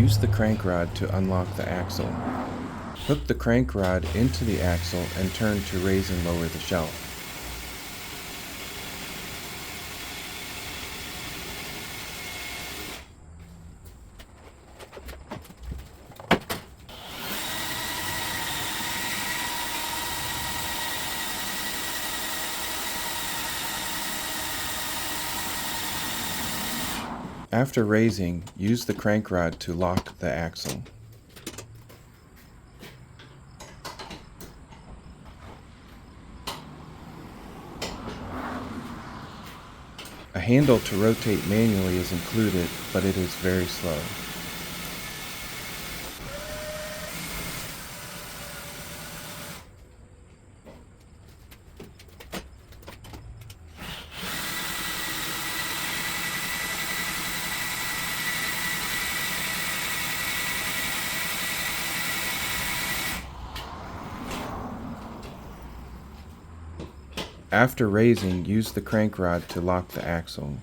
use the crank rod to unlock the axle. Hook the crank rod into the axle and turn to raise and lower the shelf. After raising, use the crank rod to lock the axle. A handle to rotate manually is included, but it is very slow. After raising, use the crank rod to lock the axle.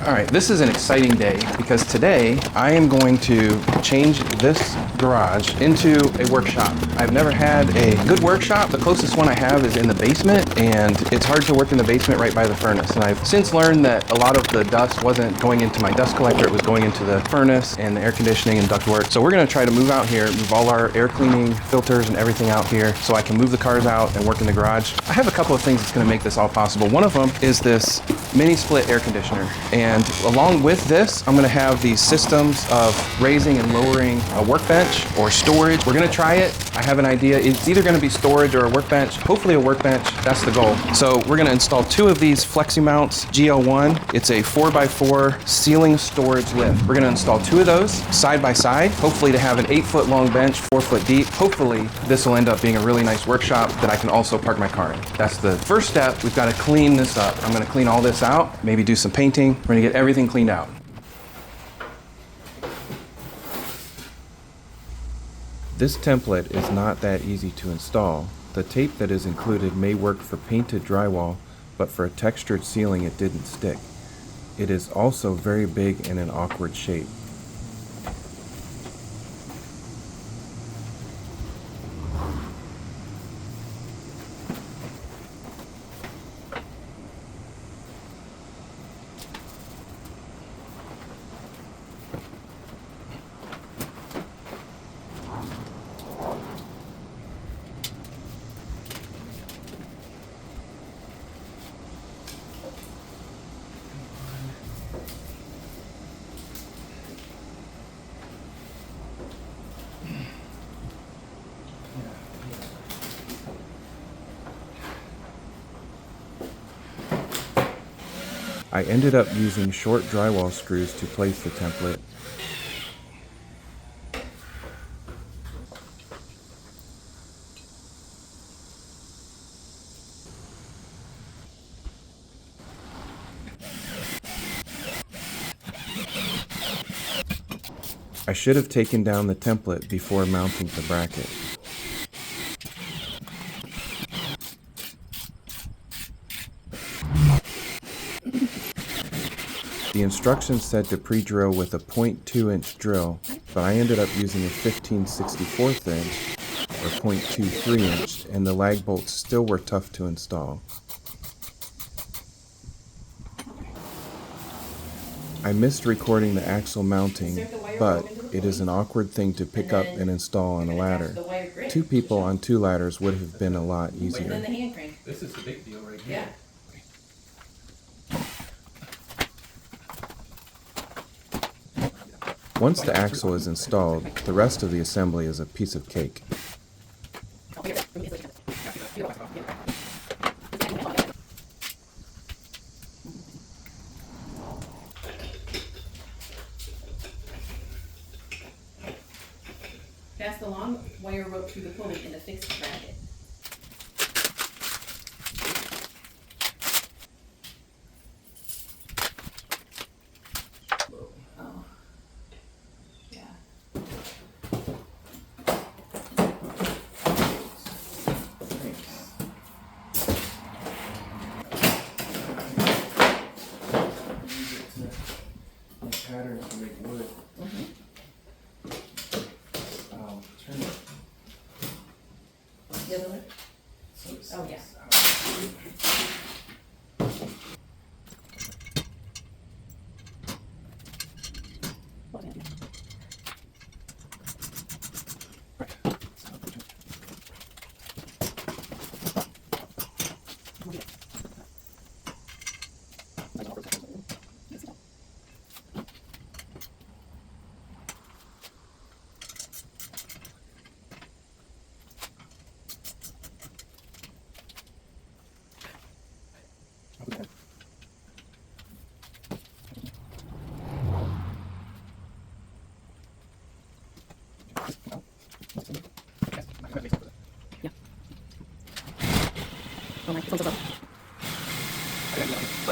Alright, this is an exciting day because today I am going to change this garage into a workshop. I've never had a good workshop. The closest one I have is in the basement, and it's hard to work in the basement right by the furnace. And I've since learned that a lot of the dust wasn't going into my dust collector, it was going into the furnace and the air conditioning and ductwork. So we're going to try to move out here, move all our air cleaning filters and everything out here so I can move the cars out and work in the garage. I have a couple of things that's going to make this all possible. One of them is this mini split air conditioner, and along with this I'm going to have these systems of raising and lowering a workbench or storage. We're going to try it. I have an idea. It's either going to be storage or a workbench, hopefully a workbench. That's the goal. So we're going to install 2 of these FLEXIMOUNTS GL1. It's a 4x4 ceiling storage lift. We're going to install 2 of those side by side, hopefully to have an 8-foot long bench, 4 foot deep. Hopefully this will end up being a really nice workshop that I can also park my car in. That's the first step. We've got to clean this up. I'm going to clean all this out, maybe do some painting. We're going to get everything cleaned out. This template is not that easy to install. The tape that is included may work for painted drywall, but for a textured ceiling it didn't stick. It is also very big and an awkward shape. I ended up using short drywall screws to place the template. I should have taken down the template before mounting the bracket. The instructions said to pre-drill with a 0.2-inch drill, but I ended up using a 15/64 inch or 0.23 inch, and the lag bolts still were tough to install. I missed recording the axle mounting, but it is an awkward thing to pick up and install on a ladder. 2 people on 2 ladders would have been a lot easier. This is the big deal right here. Once the axle is installed, the rest of the assembly is a piece of cake. Pass the long wire rope through the pulley in the fixed bracket. Oh, yeah. Oh my, this one's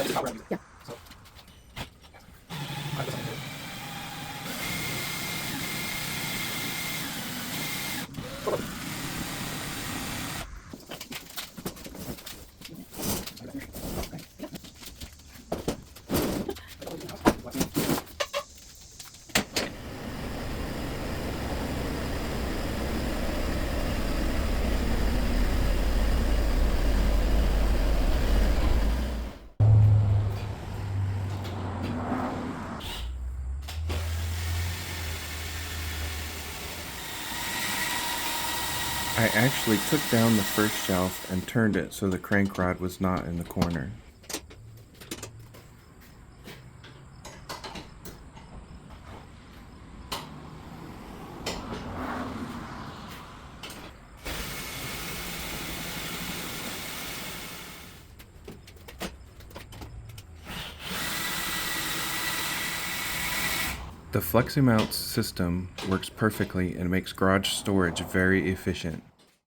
so yeah. I actually took down the first shelf and turned it so the crank rod was not in the corner. The FLEXIMOUNTS system works perfectly and makes garage storage very efficient.